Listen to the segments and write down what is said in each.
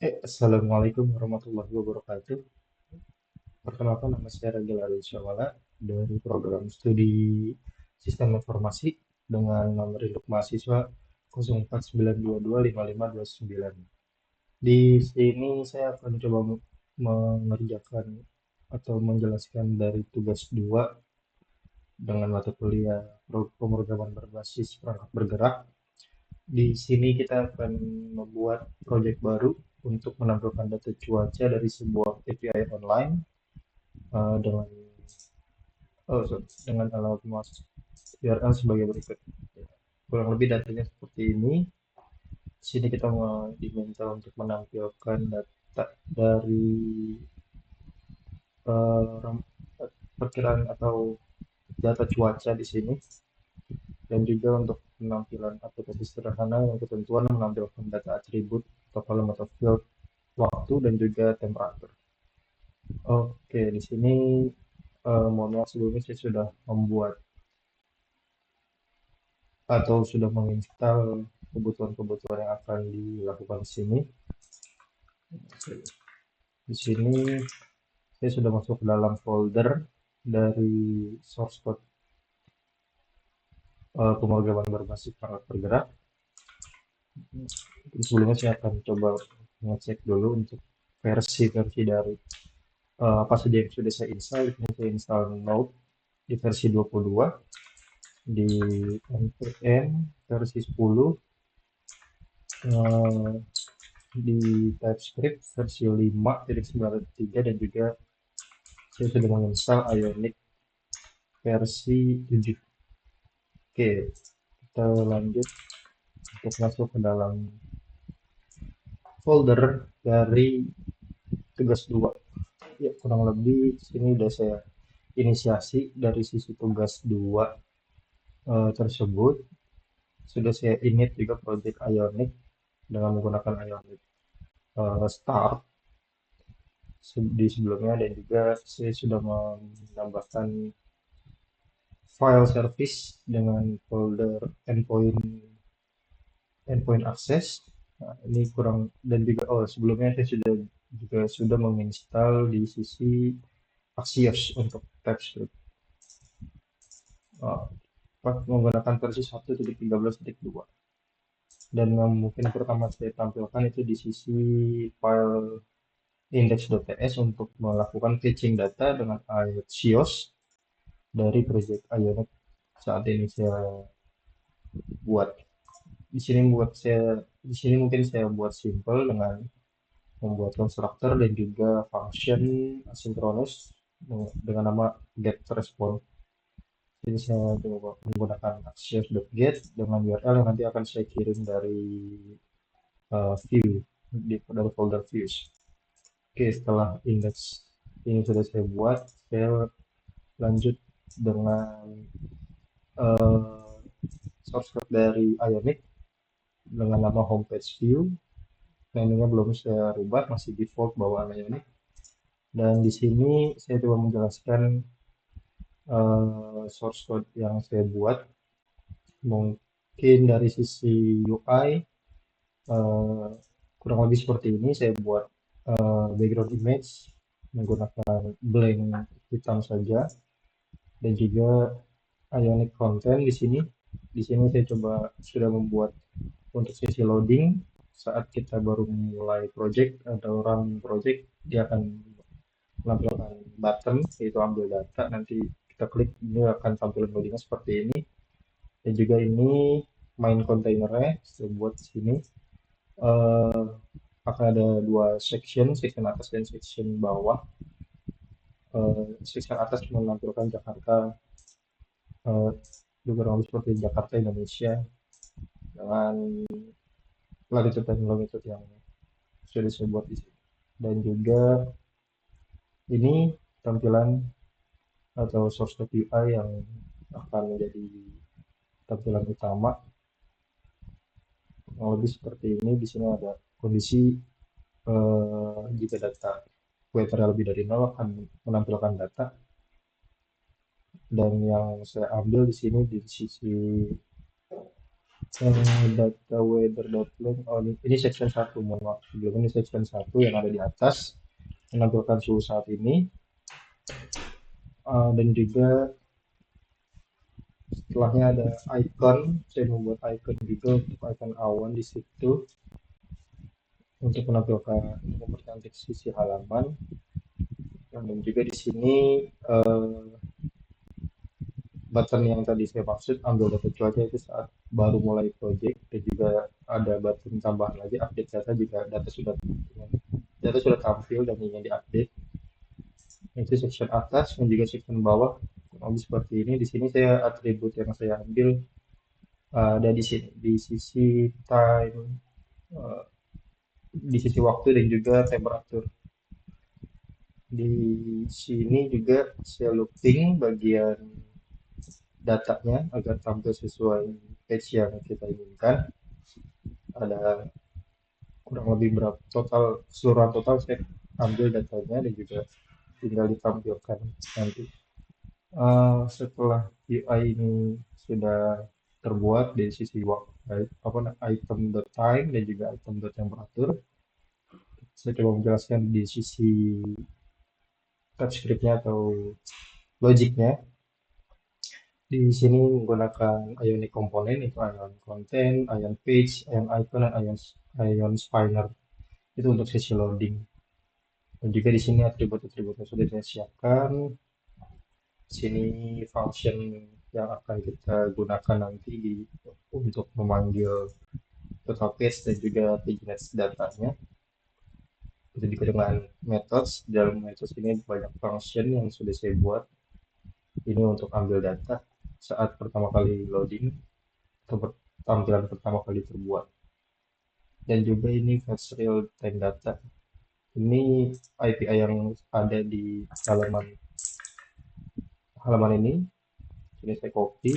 Assalamualaikum warahmatullahi wabarakatuh. Perkenalkan nama saya Ragil Aryuswala dari program studi Sistem Informasi dengan nomor induk mahasiswa 0492255529. Di sini saya akan coba mengerjakan atau menjelaskan dari tugas 2 dengan mata kuliah pemrograman berbasis perangkat bergerak. Di sini kita akan membuat proyek baru untuk menampilkan data cuaca dari sebuah API online dengan dengan alamat URL sebagai berikut. Kurang lebih datanya seperti ini. Di sini kita diminta untuk menampilkan data dari uh, perkiraan atau data cuaca di sini, dan juga untuk penampilan aplikasi sederhana yang ketentuan menampilkan data atribut atau kolom atau field waktu dan juga temperatur. Oke, di sini mohon maaf sebelumnya saya sudah membuat atau sudah menginstal kebutuhan-kebutuhan yang akan dilakukan di sini. Di sini saya sudah masuk ke dalam folder dari source code pemrograman berbasis perangkat bergerak. Sebelumnya saya akan coba mengecek dulu untuk versi-versi dari apa saja yang sudah saya install. Ini saya install Node di versi 22, di npm versi 10, di TypeScript versi 5.9.3, dan juga saya sudah menginstal Ionic versi 7. Oke, kita lanjut untuk masuk ke dalam folder dari tugas 2. Ya, kurang lebih sini udah saya inisiasi dari sisi tugas 2 tersebut. Sudah saya init juga project Ionic dengan menggunakan Ionic Start di sebelumnya, dan juga saya sudah menambahkan file service dengan folder endpoint endpoint access. Nah, ini kurang, dan juga sebelumnya saya sudah menginstal di sisi Axios untuk TypeScript. Uh, Menggunakan versi 1.13.2, dan yang mungkin pertama saya tampilkan itu di sisi file index.ts untuk melakukan fetching data dengan Axios dari project Ionic saat ini saya buat. Di sini mungkin saya buat simple dengan membuat konstruktor dan juga function asynchronous dengan nama getResponse. Jadi saya coba menggunakan axios.get dengan URL yang nanti akan saya kirim dari view dari folder views. Oke, setelah index ini sudah saya buat, saya lanjut dengan uh, source code dari Ionic dengan nama homepage view. Namanya belum saya rubah, masih default bawaan Ionic. Dan di sini saya coba menjelaskan source code yang saya buat. Mungkin dari sisi UI kurang lebih seperti ini. Saya buat background image menggunakan blank hitam saja, dan juga Ionic content di sini. Di sini saya coba sudah membuat untuk sesi loading saat kita baru mulai project atau run project, dia akan menampilkan button yaitu ambil data, nanti kita klik ini akan tampil loadingnya seperti ini. Dan juga ini main containernya saya buat di sini. uh, Akan ada dua section atas dan section bawah. Section atas menampilkan Jakarta, juga seperti Jakarta Indonesia dengan latitude dan longitude yang sudah saya buat di sini. Dan juga ini tampilan atau source API yang akan menjadi tampilan utama, yang lebih seperti ini. Di sini ada kondisi jika data kueternya lebih dari 0 akan menampilkan data, dan yang saya ambil di sini di sisi Data weather.log. Oh, ini section satu, mohon maaf. Sebelum ini section satu yang ada di atas menampilkan suhu saat ini. Dan juga setelahnya ada icon. Saya membuat icon juga untuk icon awan di situ untuk menampilkan, untuk mempercantik sisi halaman. Dan juga di sini eh, button yang tadi saya maksud ambil data cuaca itu saat baru mulai project, dan juga ada button tambahan lagi update data jika data sudah tampil dan ingin diupdate. Itu section atas dan juga section bawah kurang lebih seperti ini. Di sini saya atribut yang saya ambil ada di sini di sisi time, eh, di sisi waktu dan juga temperatur. Di sini juga saya looping bagian datanya agar tampil sesuai page yang kita inginkan. Ada kurang lebih berapa total, keseluruhan total saya ambil datanya dan juga tinggal ditampilkan nanti. Setelah UI ini sudah terbuat dari sisi item time dan juga item temperatur, saya coba menjelaskan di sisi scriptnya atau logiknya. Di sini menggunakan Ionic komponen, itu Ion content, Ion page, Ion icon, dan Ion spinner. Itu untuk sesi loading. Dan juga di sini atribut-atributnya sudah saya siapkan. Sini function yang akan kita gunakan nanti untuk memanggil total page dan juga paginate datanya. Itu juga dengan methods. Dalam methods ini banyak function yang sudah saya buat. Ini untuk ambil data saat pertama kali loading atau tampilan pertama kali terbuat. Dan juga ini fetch real time data. Ini API yang ada di halaman halaman ini. Ini saya copy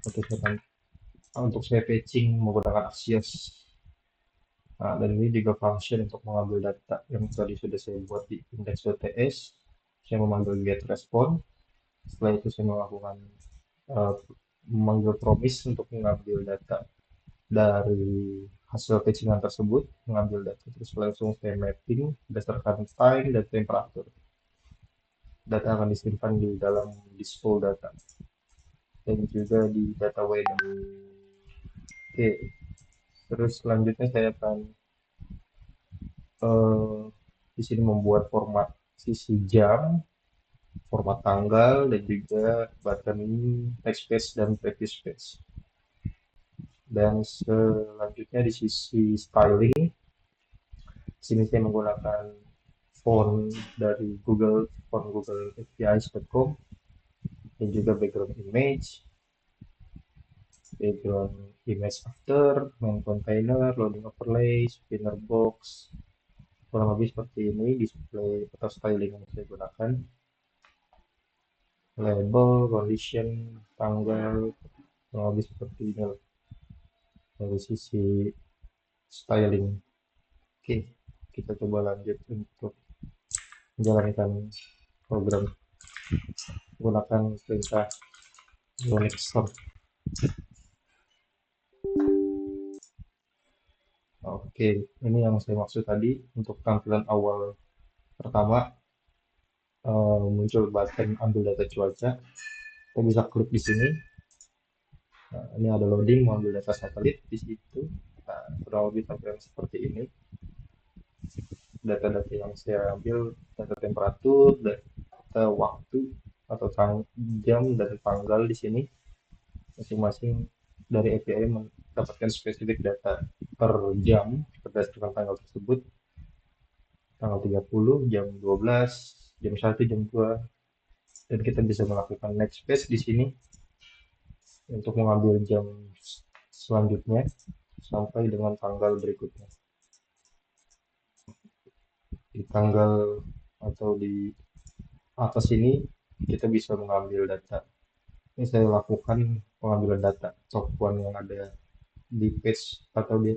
untuk saya patching menggunakan Axios. Nah, dan ini juga function untuk mengambil data yang tadi sudah saya buat di index.ts. Saya memanggil get response. Setelah itu saya melakukan uh, memanggil promise untuk mengambil data dari hasil patchingan tersebut, mengambil data terus langsung saya mapping berdasarkan time dan temperatur. Data akan disimpan di dalam display data dan juga di data weather. Oke, terus selanjutnya saya akan eh, di sini membuat format sisi jam, format tanggal, dan juga button text page dan previous page. Dan selanjutnya di sisi styling, di sini saya menggunakan font dari Google APIs.com, dan juga background image after, main container, loading overlay, spinner box, kurang lebih seperti ini display atau styling yang saya gunakan. Label, condition, tanggal, kurang lebih seperti ini dari sisi styling. Oke, kita coba lanjut untuk menjalankan program menggunakan perintah Unix start. Oke, ini yang saya maksud tadi untuk tampilan awal pertama, muncul button ambil data cuaca. Kita bisa klik di sini. Nah, ini ada loading mengambil data satelit di situ. Nah, kurang lebih tampilan seperti ini. Data-data yang saya ambil, data temperatur, data waktu atau jam dan tanggal di sini. Masing-masing dari API mendapatkan spesifik data per jam berdasarkan tanggal tersebut. Tanggal 30, jam 12, jam 1, jam 2. Dan kita bisa melakukan next page di sini untuk mengambil jam selanjutnya sampai dengan tanggal berikutnya. Di tanggal atau di atas ini kita bisa mengambil data. Ini saya lakukan pengambilan data top one yang ada di page atau di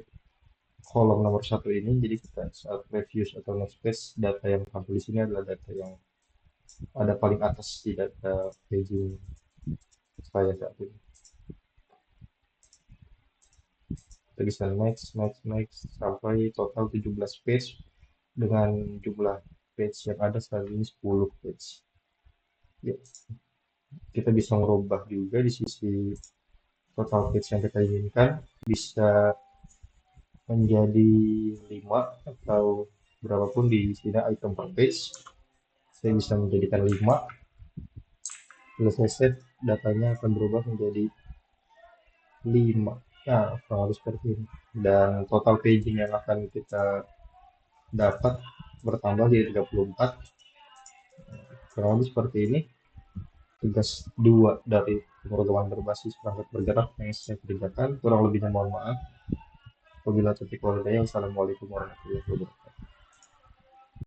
kolom nomor satu ini. Jadi kita saat reviews atau next page, data yang tampil di sini adalah data yang ada paling atas di data paging saya saat ini. kita bisa next sampai total 17 page dengan jumlah page yang ada saat ini 10 page. Ya, kita bisa merubah juga di sisi total page yang kita inginkan, bisa menjadi 5 atau berapapun di sini item per page. Saya bisa menjadikan 5. Selesai set, datanya akan berubah menjadi 5. Nah, kurang lebih seperti ini. Dan total paging yang akan kita dapat bertambah jadi 34. Kurang lebih seperti ini. Tugas 2 dari pemrograman berbasis perangkat bergerak yang saya kerjakan. Kurang lebihnya mohon maaf. Wabillahi taufiq wal hidayah. Wassalamualaikum warahmatullahi wabarakatuh.